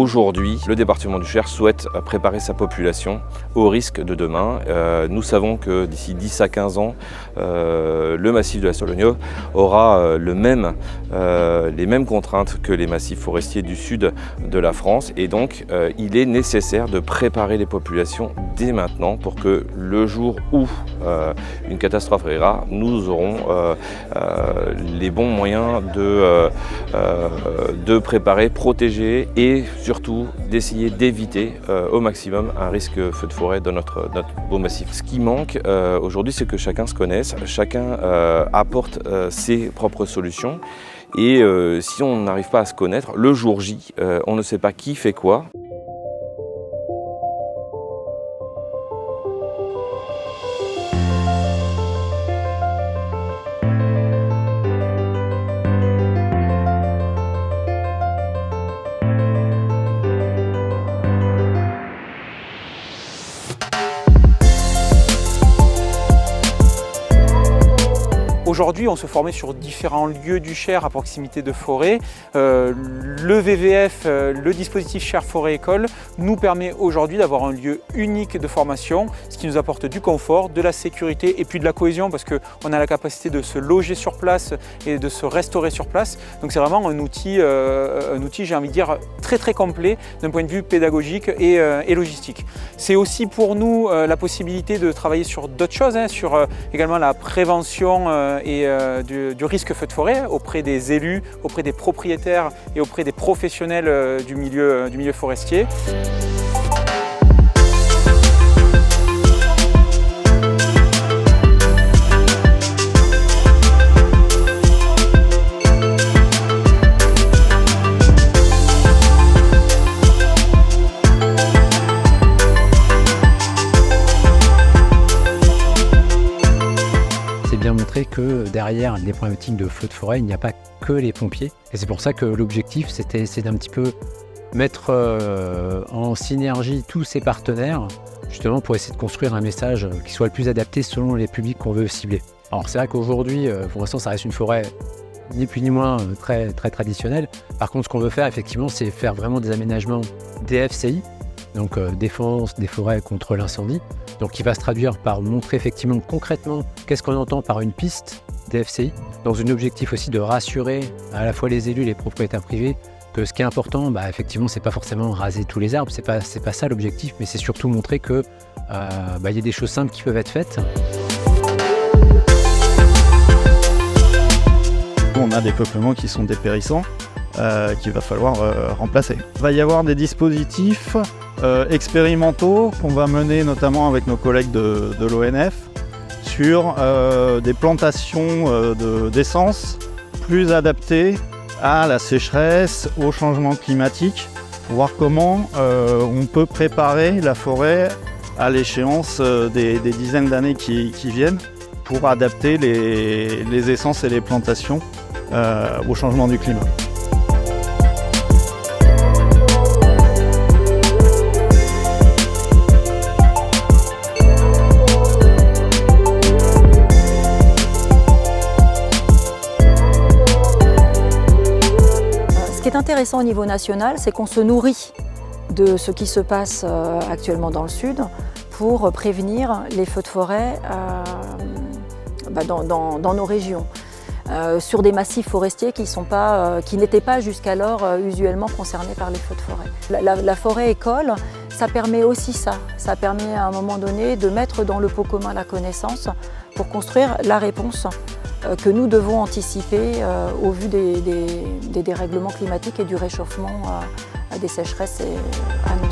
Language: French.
Aujourd'hui, le département du Cher souhaite préparer sa population au risque de demain. Nous savons que d'ici 10 à 15 ans, le massif de la Solognov aura les mêmes contraintes que les massifs forestiers du sud de la France. Et donc, il est nécessaire de préparer les populations dès maintenant pour que le jour où une catastrophe arrivera, nous aurons les bons moyens de préparer, protéger et surtout d'essayer d'éviter au maximum un risque feu de forêt dans notre beau massif. Ce qui manque aujourd'hui, c'est que chacun se connaisse, chacun apporte ses propres solutions et si on n'arrive pas à se connaître, le jour J, on ne sait pas qui fait quoi. Aujourd'hui, on se formait sur différents lieux du Cher à proximité de forêts. Le VVF, le dispositif Cher Forêt École, nous permet aujourd'hui d'avoir un lieu unique de formation, ce qui nous apporte du confort, de la sécurité et puis de la cohésion parce qu'on a la capacité de se loger sur place et de se restaurer sur place. Donc c'est vraiment un outil, j'ai envie de dire, très complet d'un point de vue pédagogique et logistique. C'est aussi pour nous la possibilité de travailler sur d'autres choses, sur également la prévention et du risque feu de forêt auprès des élus, auprès des propriétaires et auprès des professionnels du milieu forestier. Bien montrer que derrière les problématiques de feux de forêt, il n'y a pas que les pompiers. Et c'est pour ça que l'objectif, c'est d'un petit peu mettre en synergie tous ces partenaires, justement pour essayer de construire un message qui soit le plus adapté selon les publics qu'on veut cibler. Alors c'est vrai qu'aujourd'hui, pour l'instant, ça reste une forêt ni plus ni moins très traditionnelle. Par contre, ce qu'on veut faire, effectivement, c'est faire vraiment des aménagements DFCI, donc défense des forêts contre l'incendie. Donc qui va se traduire par montrer effectivement concrètement qu'est-ce qu'on entend par une piste DFCI, dans un objectif aussi de rassurer à la fois les élus et les propriétaires privés que ce qui est important, effectivement, c'est pas forcément raser tous les arbres, c'est pas ça l'objectif, mais c'est surtout montrer que y a des choses simples qui peuvent être faites. On a des peuplements qui sont dépérissants, qu'il va falloir remplacer. Il va y avoir des dispositifs expérimentaux qu'on va mener notamment avec nos collègues de l'ONF sur des plantations d'essence plus adaptées à la sécheresse, au changement climatique, pour voir comment on peut préparer la forêt à l'échéance des dizaines d'années qui viennent pour adapter les essences et les plantations au changement du climat. Ce qui est intéressant au niveau national, c'est qu'on se nourrit de ce qui se passe actuellement dans le sud pour prévenir les feux de forêt dans nos régions. Sur des massifs forestiers qui n'étaient pas jusqu'alors usuellement concernés par les feux de forêt. La forêt école, ça permet aussi ça. Ça permet à un moment donné de mettre dans le pot commun la connaissance pour construire la réponse que nous devons anticiper au vu des dérèglements climatiques et du réchauffement des sécheresses à nous.